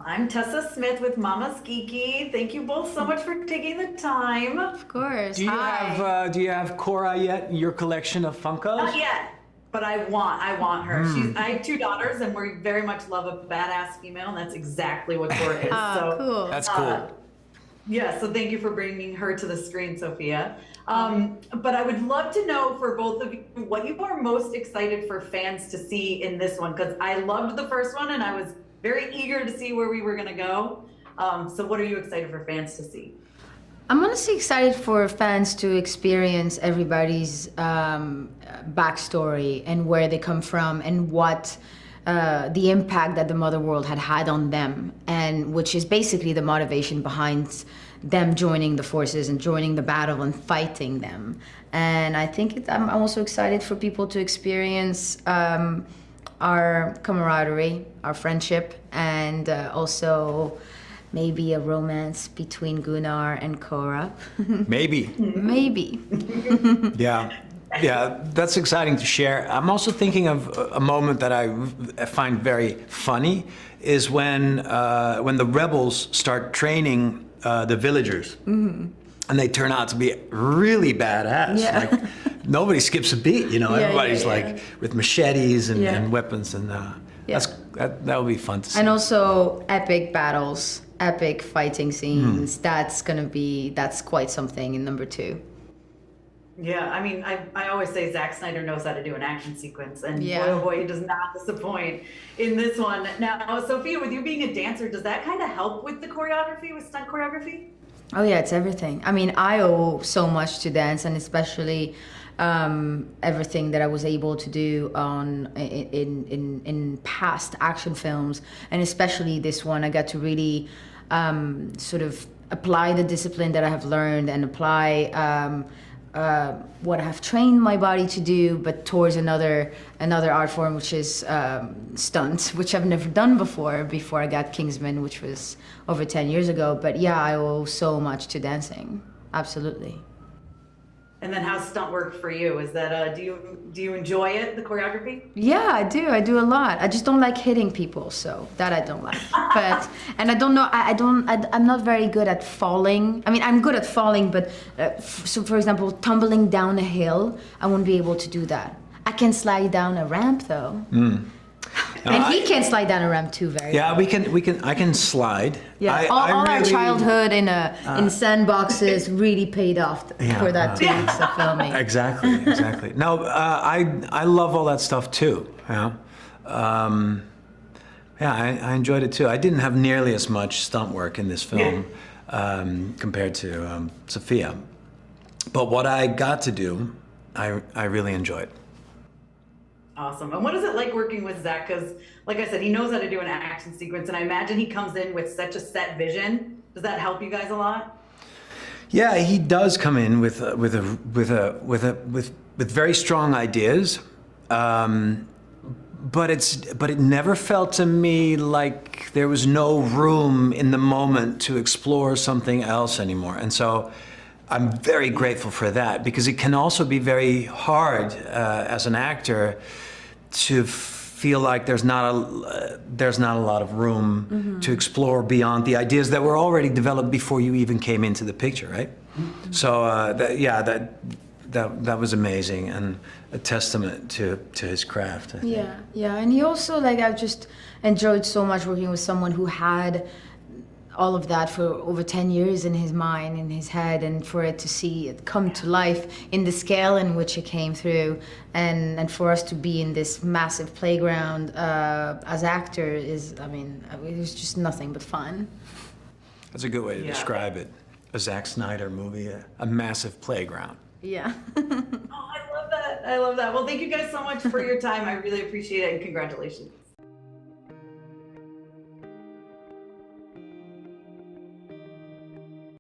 I'm Tessa Smith with MamasGeeky. Thank you both so much for taking the time. Of course. Do you have Cora yet in your collection of Funkos? Not yet, but I want her. I have two daughters, and we very much love a badass female, and that's exactly what Cora is. Cool. That's cool. Yeah, so thank you for bringing her to the screen, Sophia. But I would love to know for both of you what you are most excited for fans to see in this one, because I loved the first one and I was very eager to see where we were going to go. So what are you excited for fans to see? I'm honestly excited for fans to experience everybody's backstory and where they come from and what the impact that the mother world had on them, and which is basically the motivation behind them joining the forces and joining the battle and fighting them. And I think I'm also excited for people to experience our camaraderie, our friendship, and also maybe a romance between Gunnar and Cora. Maybe. Maybe. Yeah, that's exciting to share. I'm also thinking of a moment that I find very funny is when the rebels start training the villagers, and they turn out to be really badass. Yeah. Like nobody skips a beat, you know. Everybody's like with machetes and weapons, and that would be fun to see. And also epic battles, epic fighting scenes. That's quite something in number 2. Yeah, I mean, I always say Zack Snyder knows how to do an action sequence, and boy, oh boy, he does not disappoint in this one. Now, Sophia, with you being a dancer, does that kind of help with the choreography, with stunt choreography? Oh yeah, it's everything. I mean, I owe so much to dance, and especially everything that I was able to do in past action films, and especially this one. I got to really sort of apply the discipline that I have learned and apply what I have trained my body to do, but towards another art form, which is stunt, which I've never done before I got Kingsman, which was over 10 years ago. But yeah, I owe so much to dancing, absolutely. And then how's stunt work for you? Is that do you enjoy it, the choreography? Yeah, I do a lot. I just don't like hitting people, so that I don't like. And I don't know, I'm not very good at falling. I mean, I'm good at falling, but so for example, tumbling down a hill, I won't be able to do that. I can slide down a ramp though. And he can slide down a ramp too, very well. I can slide. Yeah, all our childhood in sandboxes really paid off for that 2 weeks of filming. Exactly. No, I love all that stuff too. I enjoyed it too. I didn't have nearly as much stunt work in this film compared to Sofia, but what I got to do, I really enjoyed. Awesome. And what is it like working with Zack? Because, like I said, he knows how to do an action sequence, and I imagine he comes in with such a set vision. Does that help you guys a lot? Yeah, he does come in with very strong ideas, but it never felt to me like there was no room in the moment to explore something else anymore. And so I'm very grateful for that, because it can also be very hard as an actor to feel like there's not a lot of room to explore beyond the ideas that were already developed before you even came into the picture, right? So that was amazing and a testament to his craft, I think. Yeah, and he also, like, I've just enjoyed so much working with someone who had all of that for over 10 years in his mind, in his head, and for it to see it come to life in the scale in which it came through, and for us to be in this massive playground as actors is, I mean, it was just nothing but fun. That's a good way to describe it. A Zack Snyder movie, a massive playground. Yeah. Oh, I love that. Well, thank you guys so much for your time. I really appreciate it, and congratulations.